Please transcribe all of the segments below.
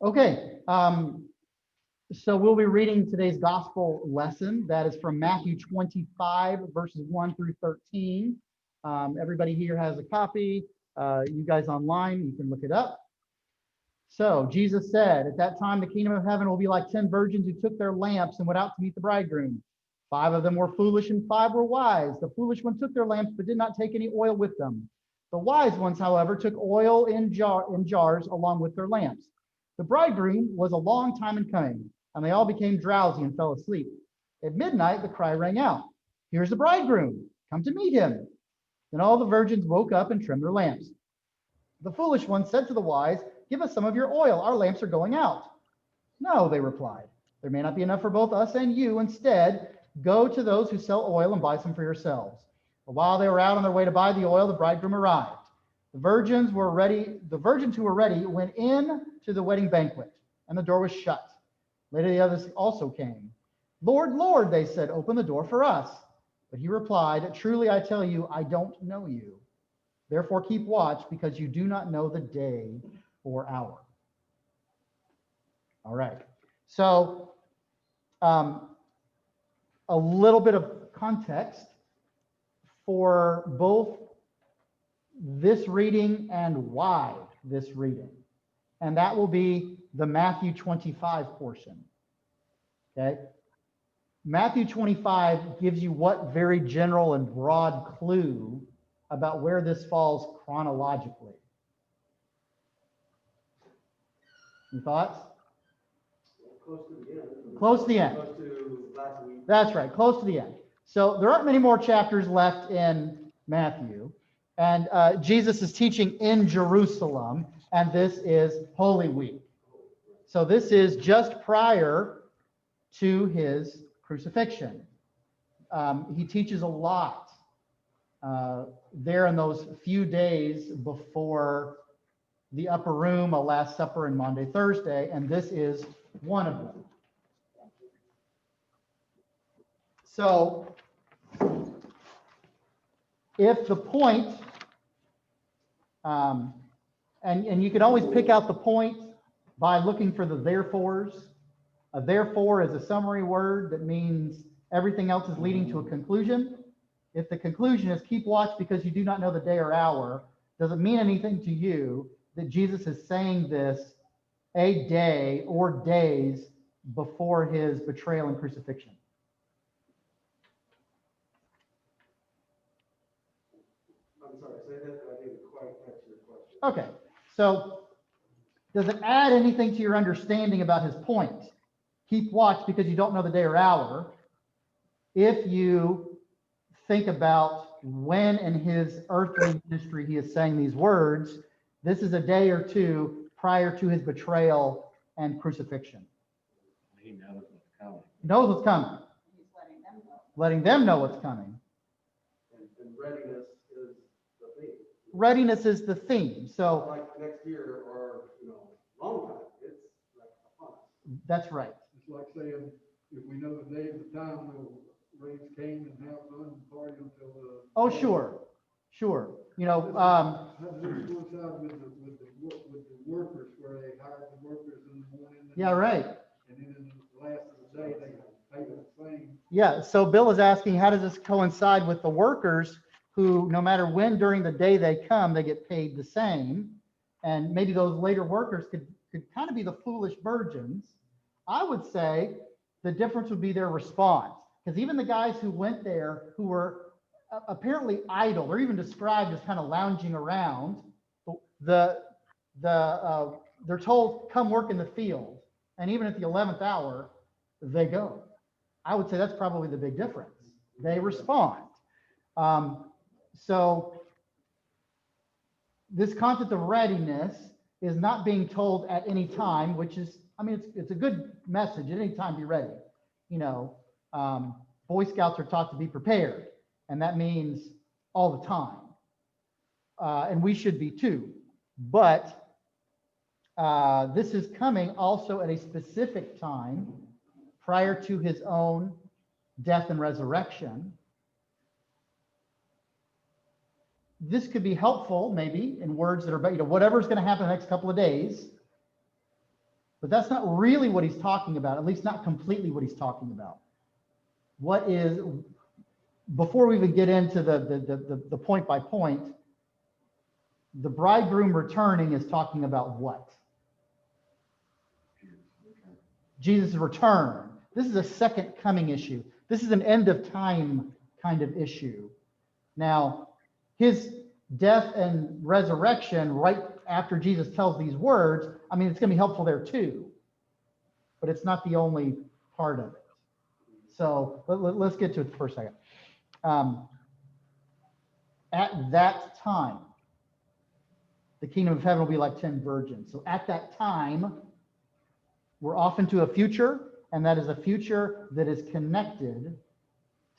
Okay, so we'll be reading today's gospel lesson. That is from Matthew 25, verses 1 through 13. Everybody here has a copy. You guys online, you can look it up. So Jesus said, at that time, the kingdom of heaven will be like 10 virgins who took their lamps and went out to meet the bridegroom. 5 of them were foolish and 5 were wise. The foolish ones took their lamps but did not take any oil with them. The wise ones, however, took oil in jars along with their lamps. The bridegroom was a long time in coming, and they all became drowsy and fell asleep. At midnight, the cry rang out, "Here's the bridegroom, come to meet him." Then all the virgins woke up and trimmed their lamps. The foolish ones said to the wise, "Give us some of your oil, our lamps are going out." "No," they replied, "there may not be enough for both us and you. Instead, go to those who sell oil and buy some for yourselves." But while they were out on their way to buy the oil, the bridegroom arrived. The virgins who were ready went in to the wedding banquet, and the door was shut. Later the others also came. "Lord, Lord," they said, "open the door for us." But he replied, "Truly I tell you, I don't know you. Therefore keep watch, because you do not know the day or hour." All right. So a little bit of context for both this reading and why this reading. And that will be the Matthew 25 portion. Okay. Matthew 25 gives you what very general and broad clue about where this falls chronologically? Any thoughts? Close to the end. Close to the end. Close to last week. That's right, close to the end. So there aren't many more chapters left in Matthew. And Jesus is teaching in Jerusalem, and this is Holy Week. So this is just prior to his crucifixion. He teaches a lot there in those few days before the upper room, a Last Supper, and Maundy, Thursday, and this is one of them. So if the point, and you can always pick out the point by looking for the therefores. A therefore is a summary word that means everything else is leading to a conclusion. If the conclusion is keep watch because you do not know the day or hour, does it mean anything to you that Jesus is saying this a day or days before his betrayal and crucifixion? I'm sorry, say that. I didn't quite catch your question. Okay, so does it add anything to your understanding about his point? Keep watch because you don't know the day or hour. If you think about when in his earthly ministry he is saying these words, this is a day or two prior to his betrayal and crucifixion. He knows what's coming. Knows what's coming. He's letting them know. Letting them know what's coming. And readiness is the theme. Readiness is the theme. So Like next year or, long time. It's like upon us. that's right. It's like saying, if we know the day and the time, we'll raise cane and have fun and party until the. Oh, sure. How does this coincide with the workers, where they hired the workers in the morning? Yeah, right. And then in the last of the day, they pay the same. Yeah, so Bill is asking, how does this coincide with the workers who, no matter when during the day they come, they get paid the same? And maybe those later workers could kind of be the foolish virgins. I would say the difference would be their response. Because even the guys who went there who were apparently idle or even described as kind of lounging around, they're told, come work in the field. And even at the 11th hour, they go. I would say that's probably the big difference. They respond. So this concept of readiness is not being told at any time, which is, it's a good message. At any time, be ready. Boy Scouts are taught to be prepared, and that means all the time. And we should be too. But this is coming also at a specific time prior to his own death and resurrection. This could be helpful maybe in words that are, whatever's going to happen the next couple of days. But that's not really what he's talking about, at least not completely what he's talking about. What is, before we even get into the point by point, the bridegroom returning is talking about what? Jesus' return. This is a second coming issue. This is an end of time kind of issue. Now, his death and resurrection right after Jesus tells these words, I mean, it's going to be helpful there too, but it's not the only part of it. So let's get to it for a second. At that time, the kingdom of heaven will be like 10 virgins. So at that time, we're off into a future, and that is a future that is connected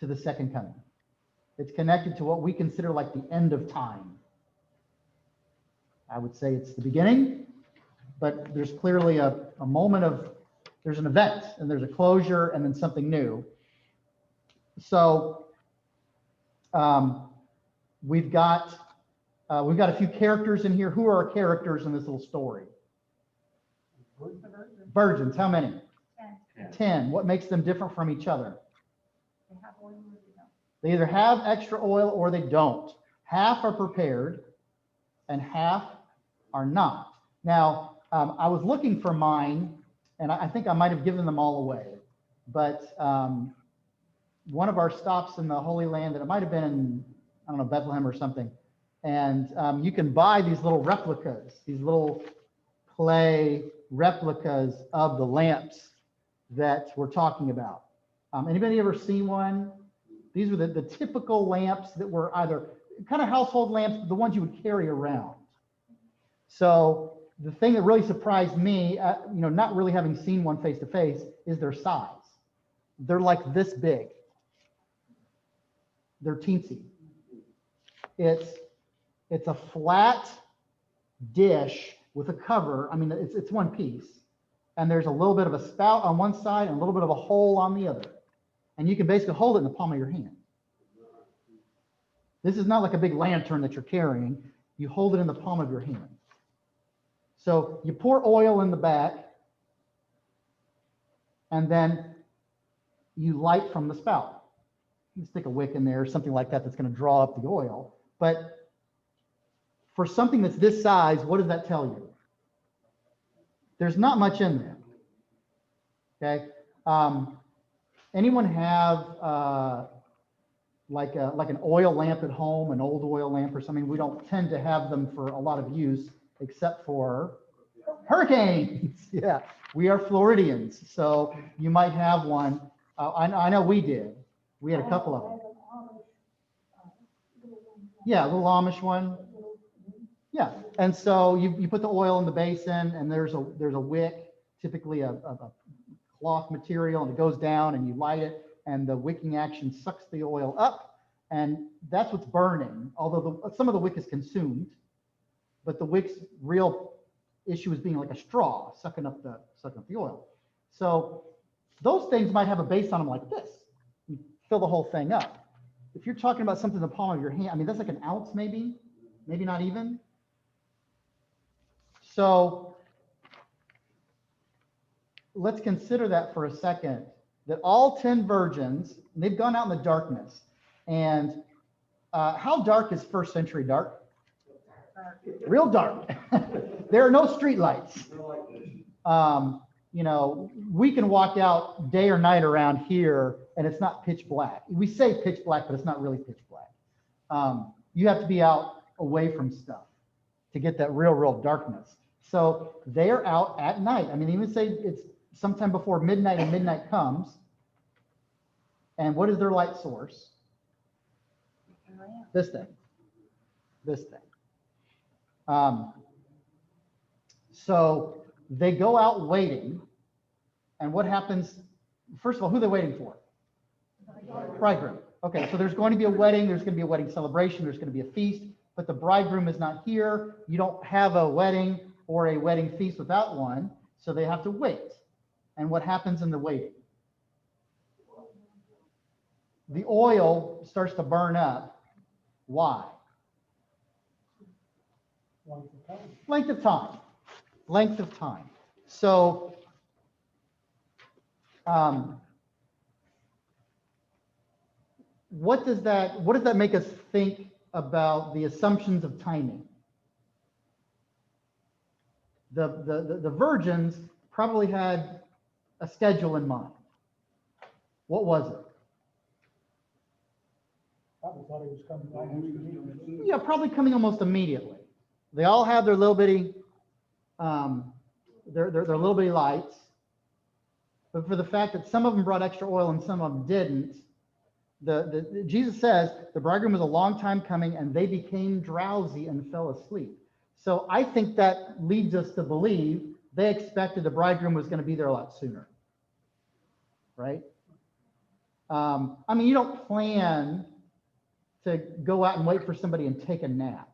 to the second coming. It's connected to what we consider like the end of time. I would say it's the beginning, but there's clearly a moment of, there's an event and there's a closure and then something new. So we've got a few characters in here. Who are our characters in this little story? Virgins. How many? 10. What makes them different from each other? They have oil or they don't. They either have extra oil or they don't. Half are prepared and half are not. Now, I was looking for mine, and I think I might have given them all away. But one of our stops in the Holy Land, and it might have been in, I don't know, Bethlehem or something. And you can buy these little replicas, these little clay replicas of the lamps that we're talking about. Anybody ever seen one? These were the typical lamps that were either kind of household lamps, the ones you would carry around. So the thing that really surprised me, not really having seen one face to face, is their size. They're like this big. They're teensy. It's a flat dish with a cover. I mean, it's one piece. And there's a little bit of a spout on one side and a little bit of a hole on the other. And you can basically hold it in the palm of your hand. This is not like a big lantern that you're carrying. You hold it in the palm of your hand. So you pour oil in the back, and then you light from the spout. You stick a wick in there, something like that, that's going to draw up the oil. But for something that's this size, what does that tell you? There's not much in there. Okay. Anyone have like an oil lamp at home, an old oil lamp or something? We don't tend to have them for a lot of use, except for hurricanes. Yeah, we are Floridians, so you might have one. I know we did. We had a couple of them. Yeah, a little Amish one. Yeah, and so you put the oil in the basin, and there's a wick, typically a cloth material, and it goes down, and you light it, and the wicking action sucks the oil up, and that's what's burning. Although some of the wick is consumed, but the wick's real issue is being like a straw, sucking up the oil. So those things might have a base on them like this. You fill the whole thing up. If you're talking about something in the palm of your hand, I mean, that's like an ounce, maybe not even. So let's consider that for a second, that all 10 virgins, they've gone out in the darkness. And how dark is first century dark? Real dark. There are no street lights. We can walk out day or night around here and it's not pitch black. We say pitch black, but it's not really pitch black. You have to be out away from stuff to get that real darkness. So they're out at night. I mean, even say it's sometime before midnight and midnight comes. And what is their light source? This thing. So they go out waiting. And what happens? First of all, who are they waiting for? Bridegroom. Okay, so there's going to be a wedding. There's going to be a wedding celebration. There's going to be a feast. But the bridegroom is not here. You don't have a wedding or a wedding feast without one. So they have to wait. And what happens in the waiting? The oil starts to burn up. Why? Length of time. So, what does that make us think about the assumptions of timing? The virgins probably had a schedule in mind. What was it? Probably thought he was coming almost immediately. Yeah, probably coming almost immediately. They all have their little bitty, their little bitty lights. But for the fact that some of them brought extra oil and some of them didn't, Jesus says the bridegroom was a long time coming and they became drowsy and fell asleep. So I think that leads us to believe they expected the bridegroom was going to be there a lot sooner, right? I mean, you don't plan to go out and wait for somebody and take a nap,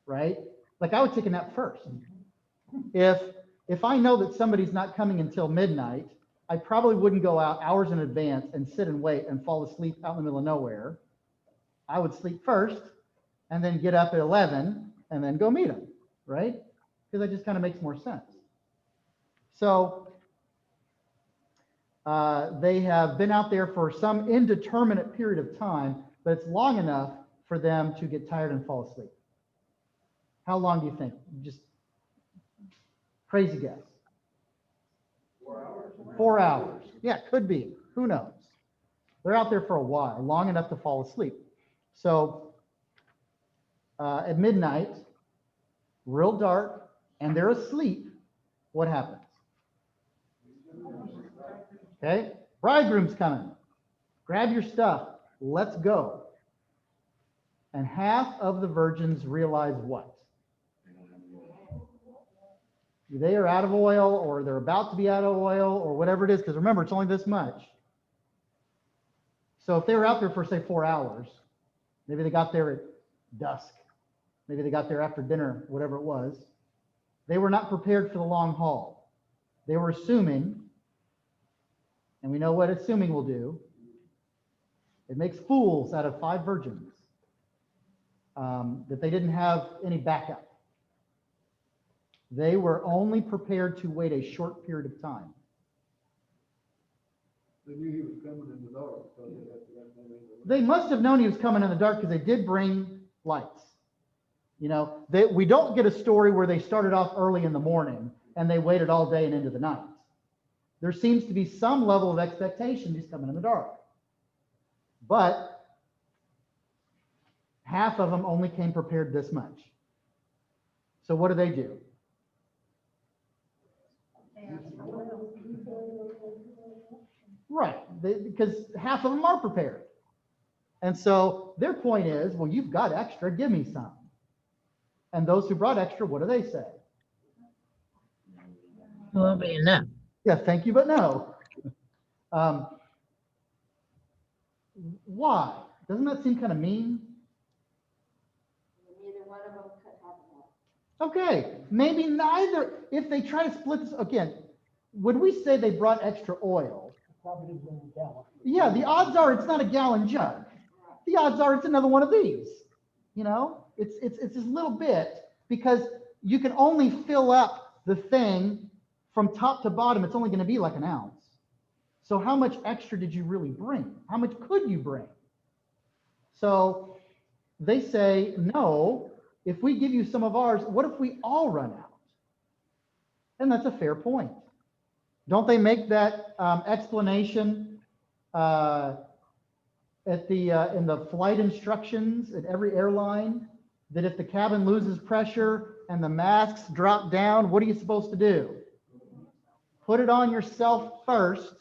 right? Like I would take a nap first. If I know that somebody's not coming until midnight, I probably wouldn't go out hours in advance and sit and wait and fall asleep out in the middle of nowhere. I would sleep first and then get up at 11 and then go meet them, right? Because that just kind of makes more sense. So they have been out there for some indeterminate period of time, but it's long enough for them to get tired and fall asleep. How long do you think? Just crazy guess. 4 hours. 4 hours. Yeah, could be. Who knows? They're out there for a while, long enough to fall asleep. So at midnight, real dark, and they're asleep, what happens? Okay, bridegroom's coming. Grab your stuff. Let's go. And half of the virgins realize what? They are out of oil, or they're about to be out of oil, or whatever it is, because remember, it's only this much. So if they were out there for, say, 4 hours, maybe they got there at dusk, maybe they got there after dinner, whatever it was, they were not prepared for the long haul. They were assuming, and we know what assuming will do. It makes fools out of 5 virgins, that they didn't have any backup. They were only prepared to wait a short period of time. They knew he was coming in the dark. So they had to They must have known he was coming in the dark because they did bring lights. You know, we don't get a story where they started off early in the morning and they waited all day and into the night. There seems to be some level of expectation he's coming in the dark. But half of them only came prepared this much. So what do? Right, because half of them are prepared. And so their point is, well, you've got extra, give me some. And those who brought extra, what do they say? Won't be enough. Yeah, thank you, but no. Why? Doesn't that seem kind of mean? Neither one of them could have enough. Okay, maybe neither. If they try to split this, again, would we say they brought extra oil? Probably didn't bring a gallon. Yeah, the odds are it's not a gallon jug. The odds are it's another one of these. You know, it's this little bit, because you can only fill up the thing from top to bottom. It's only going to be like an ounce. So how much extra did you really bring? How much could you bring? So they say, no, if we give you some of ours, what if we all run out? And that's a fair point. Don't they make that explanation in the flight instructions at every airline, that if the cabin loses pressure and the masks drop down, what are you supposed to do? Put it on yourself first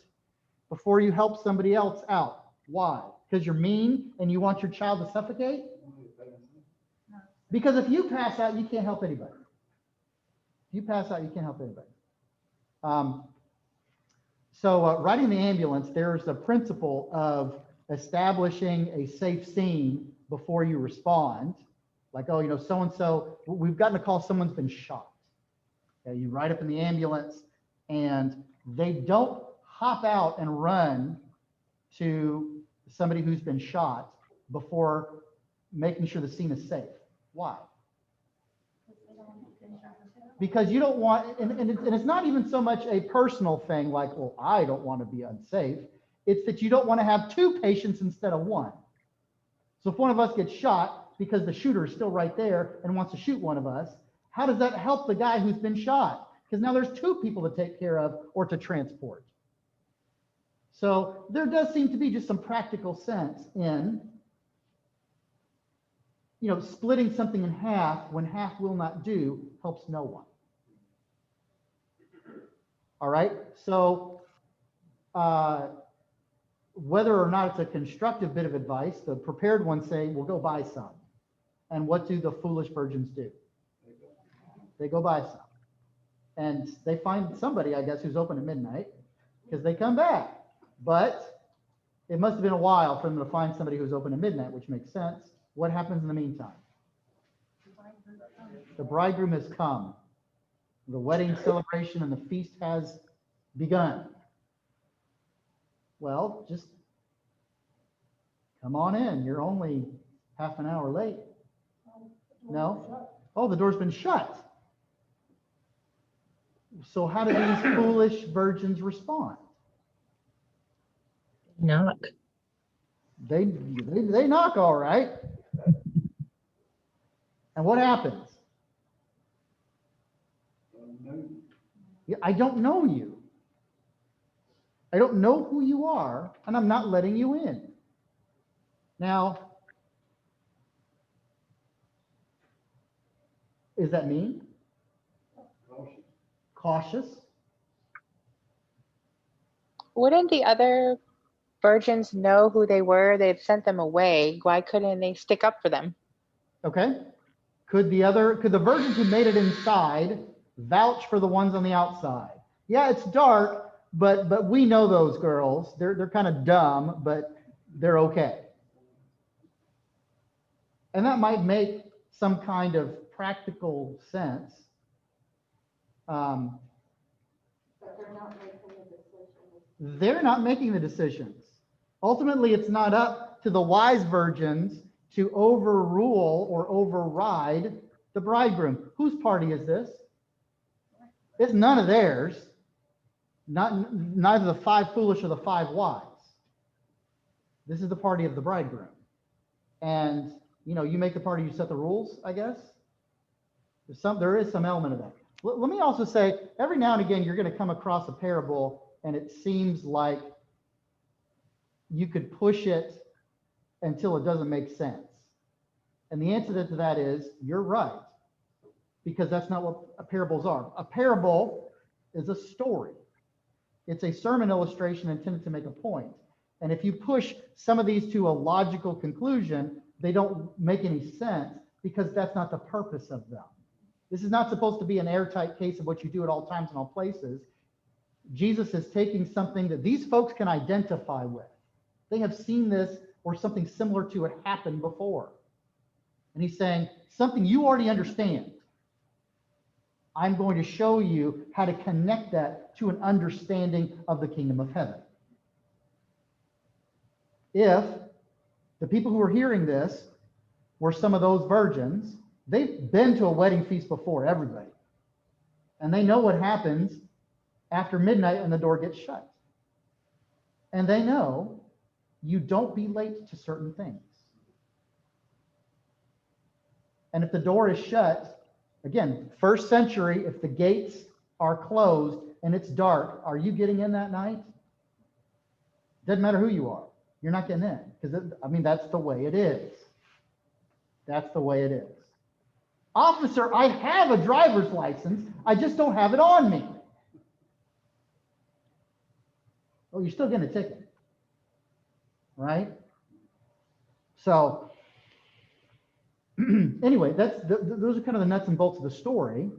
before you help somebody else out. Why? Because you're mean and you want your child to suffocate? Because if you pass out, you can't help anybody. If you pass out, you can't help anybody. So riding the ambulance, there's a principle of establishing a safe scene before you respond. Like, oh, you know, so-and-so, we've gotten a call, someone's been shot. Okay, you ride up in the ambulance and they don't hop out and run to somebody who's been shot before making sure the scene is safe. Why? Because they don't have insurance. because you don't want, and it's not even so much a personal thing like, well, I don't want to be unsafe. It's that you don't want to have two patients instead of one. So if one of us gets shot because the shooter is still right there and wants to shoot one of us, how does that help the guy who's been shot? Because now there's two people to take care of or to transport. So there does seem to be just some practical sense in, splitting something in half when half will not do helps no one. All right, so whether or not it's a constructive bit of advice, the prepared ones say, well, go buy some. And what do the foolish virgins do? They go buy some. And they find somebody, I guess, who's open at midnight because they come back. But it must have been a while for them to find somebody who's open at midnight, which makes sense. What happens in the meantime? The bridegroom has come. The wedding celebration and the feast has begun. Well, just come on in. You're only half an hour late. No? Oh, the door's been shut. So how do these foolish virgins respond? Knock. They knock all right. And what happens? Yeah, I don't know you. I don't know who you are, and I'm not letting you in. Now, is that mean? Cautious? Wouldn't the other virgins know who they were? They'd sent them away. Why couldn't they stick up for them? Okay. Could the virgins who made it inside vouch for the ones on the outside? Yeah, it's dark, but we know those girls. They're kind of dumb, but they're okay. And that might make some kind of practical sense. But they're not making the decision. They're not making the decisions. Ultimately, it's not up to the wise virgins to overrule or override the bridegroom. Whose party is this? It's none of theirs. Neither the five foolish or the five wise. This is the party of the bridegroom. And you make the party, you set the rules, I guess. There is some element of that. Let me also say, every now and again, you're going to come across a parable and it seems like you could push it until it doesn't make sense. And the answer to that is, you're right, because that's not what parables are. A parable is a story. It's a sermon illustration intended to make a point. And if you push some of these to a logical conclusion, they don't make any sense because that's not the purpose of them. This is not supposed to be an airtight case of what you do at all times and all places. Jesus is taking something that these folks can identify with. They have seen this or something similar to it happen before. And he's saying, something you already understand. I'm going to show you how to connect that to an understanding of the kingdom of heaven. If the people who are hearing this were some of those virgins, they've been to a wedding feast before, everybody. And they know what happens after midnight and the door gets shut. And they know you don't be late to certain things. And if the door is shut, again, first century, if the gates are closed and it's dark, are you getting in that night? Doesn't matter who you are. You're not getting in because, that's the way it is. That's the way it is. Officer, I have a driver's license. I just don't have it on me. Oh, you're still getting a ticket, right? So anyway, those are kind of the nuts and bolts of the story.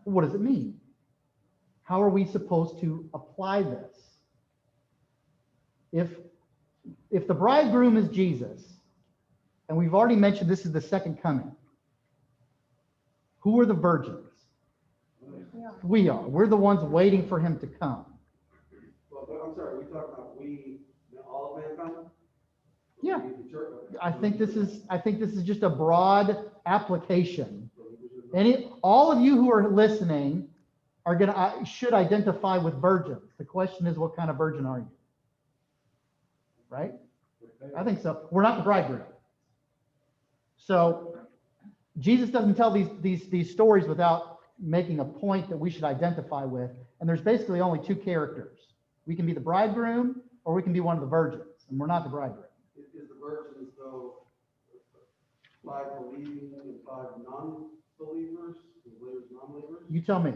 What does it mean? How are we supposed to apply this? If the bridegroom is Jesus, and we've already mentioned this is the second coming, who are the virgins? We are. We're the ones waiting for him to come. Well, I'm sorry, we talking about all of mankind? Yeah. I think this is just a broad application. All of you who are listening are should identify with virgins. The question is, what kind of virgin are you? Right? I think so. We're not the bridegroom. So Jesus doesn't tell these stories without making a point that we should identify with. And there's basically only two characters. We can be the bridegroom or we can be one of the virgins, and we're not the bridegroom. Is the virgins though 5 believing and 5 non-believers, believers, non-believers? You tell me.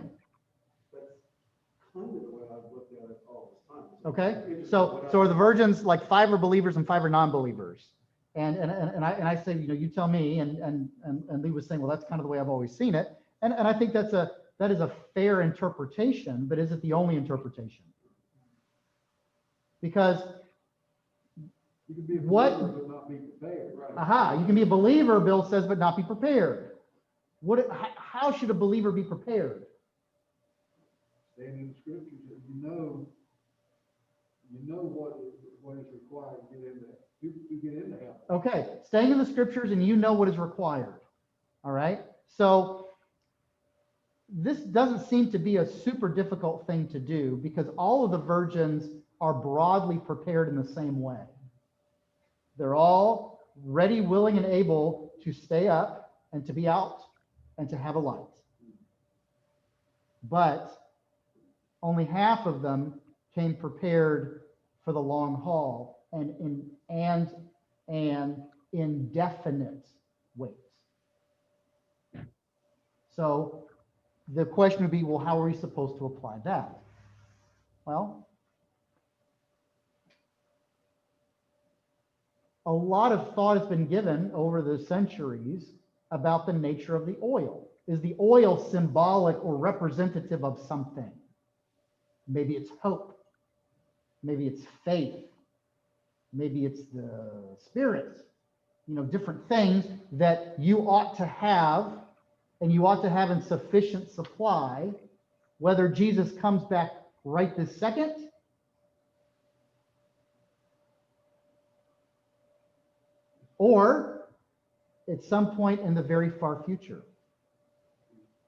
That's kind of the way I've looked at it all this time. Okay. So are the virgins like 5 are believers and 5 are non-believers? And I say, you tell me, and Lee was saying, well, that's kind of the way I've always seen it. And I think that is a fair interpretation, but is it the only interpretation? Because You can be a what? believer but not be prepared, right? Aha, you can be a believer, Bill says, but not be prepared. How should a believer be prepared? Stand in the scriptures, and you know what is required to get into heaven. Okay, staying in the scriptures and you know what is required. All right. So this doesn't seem to be a super difficult thing to do because all of the virgins are broadly prepared in the same way. They're all ready, willing, and able to stay up and to be out and to have a light. But only half of them came prepared for the long haul and indefinite wait. So the question would be, well, how are we supposed to apply that? Well, a lot of thought has been given over the centuries about the nature of the oil. Is the oil symbolic or representative of something? Maybe it's hope. Maybe it's faith. Maybe it's the Spirit. Different things that you ought to have, and you ought to have in sufficient supply, whether Jesus comes back right this second or at some point in the very far future.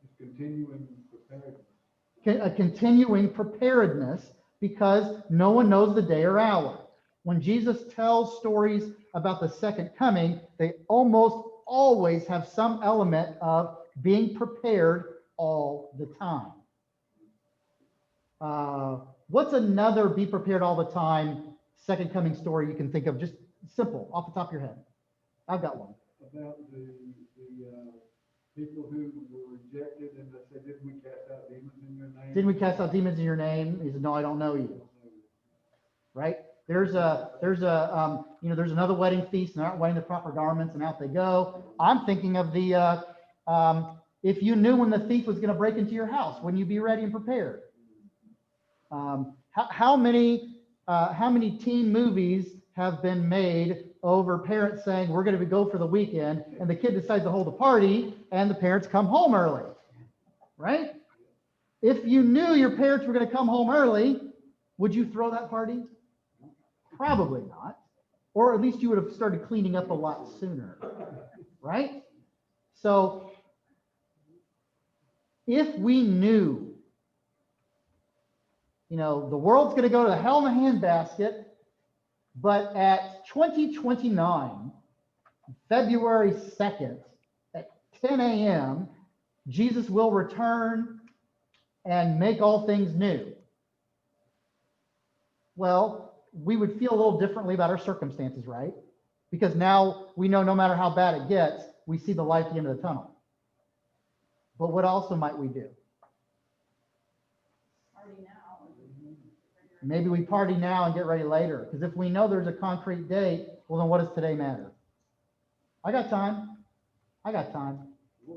It's continuing preparedness. A continuing preparedness, because no one knows the day or hour. When Jesus tells stories about the second coming, they almost always have some element of being prepared all the time. What's another be prepared all the time second coming story you can think of? Just simple, off the top of your head. I've got one. About the people who were rejected, and they said, "Didn't we cast out demons in your name?" Didn't we cast out demons in your name? He said, "No, I don't know you." Right? There's another wedding feast, and they're not wearing the proper garments, and out they go. I'm thinking of the if you knew when the thief was going to break into your house, wouldn't you be ready and prepared? How many teen movies have been made over parents saying we're going to go for the weekend, and the kid decides to hold a party, and the parents come home early, right? If you knew your parents were going to come home early, would you throw that party? Probably not. Or at least you would have started cleaning up a lot sooner, right? So if we knew, the world's going to go to hell in a handbasket, but at 2029, February 2nd, at 10 a.m., Jesus will return and make all things new. Well, we would feel a little differently about our circumstances, right? Because now we know no matter how bad it gets, we see the light at the end of the tunnel. But what also might we do? Maybe we party now and get ready later. Because if we know there's a concrete date, well, then what does today matter? I got time. What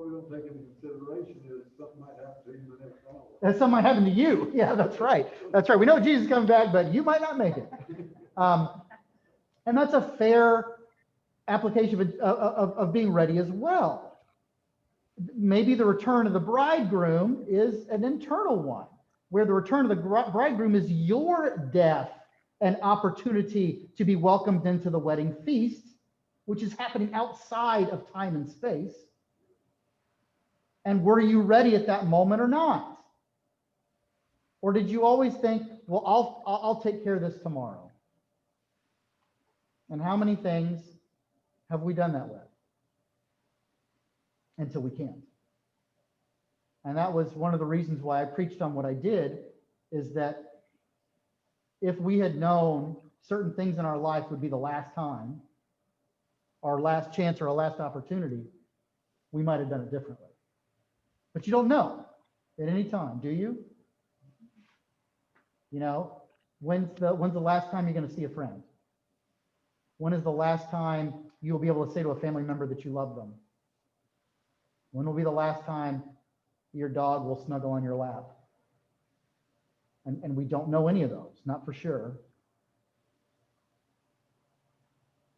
we don't take into consideration is something might happen to you in the next hour. That something might happen to you. Yeah, that's right. We know Jesus is coming back, but you might not make it. And that's a fair application of being ready as well. Maybe the return of the bridegroom is an internal one, where the return of the bridegroom is your death and opportunity to be welcomed into the wedding feast, which is happening outside of time and space. And were you ready at that moment or not? Or did you always think, well, I'll take care of this tomorrow? And how many things have we done that with? Until we can't. And that was one of the reasons why I preached on what I did, is that if we had known certain things in our life would be the last time, our last chance or our last opportunity, we might have done it differently. But you don't know at any time, do you? You know, when's the last time you're going to see a friend? When is the last time you'll be able to say to a family member that you love them? When will be the last time your dog will snuggle on your lap? And we don't know any of those, not for sure.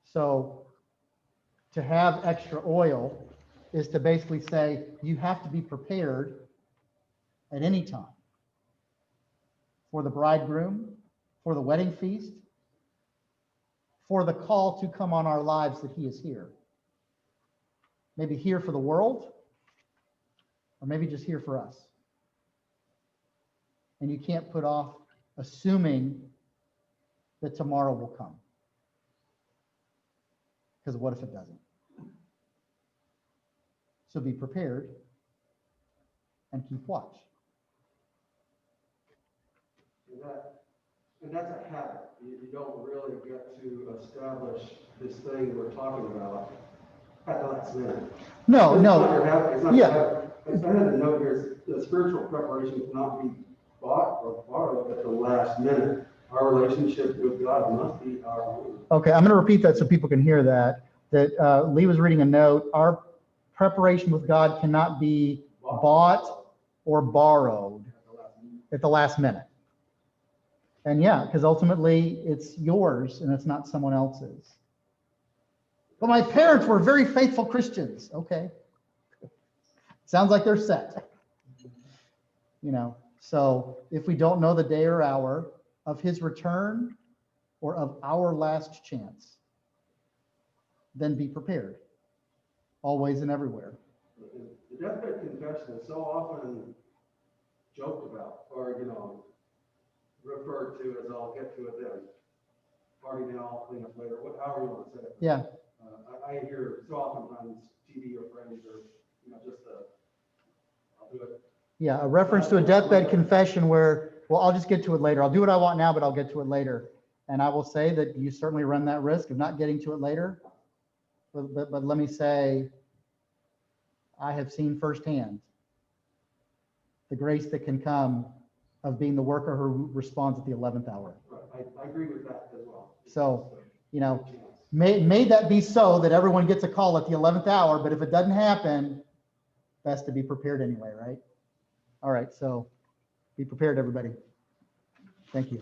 So to have extra oil is to basically say you have to be prepared at any time for the bridegroom, for the wedding feast, for the call to come on our lives that he is here. Maybe here for the world, or maybe just here for us. And you can't put off assuming that tomorrow will come. Because what if it doesn't? So be prepared and keep watch. And that's a habit. You don't really get to establish this thing we're talking about at the last minute. No, It's no. not your habit. It's not Yeah. your habit. I had to note here, the spiritual preparation cannot be bought or borrowed at the last minute. Our relationship with God must be our own. Okay, I'm going to repeat that so people can hear that. Lee was reading a note. Our preparation with God cannot be bought or borrowed at the last minute. And yeah, because ultimately it's yours and it's not someone else's. But my parents were very faithful Christians. Okay. Sounds like they're set. You know, so if we don't know the day or hour of his return or of our last chance, then be prepared, always and everywhere. The deathbed confession is so often joked about, or, referred to as I'll get to it then. Party now, clean up later, however you want to say it. Yeah. I hear so oftentimes TV or friends or, just I'll do it. Yeah, a reference to a deathbed confession where, well, I'll just get to it later. I'll do what I want now, but I'll get to it later. And I will say that you certainly run that risk of not getting to it later. But let me say, I have seen firsthand the grace that can come of being the worker who responds at the 11th hour. Right. I agree with that as well. So, may that be so that everyone gets a call at the 11th hour, but if it doesn't happen, best to be prepared anyway, right? All right, so be prepared, everybody. Thank you.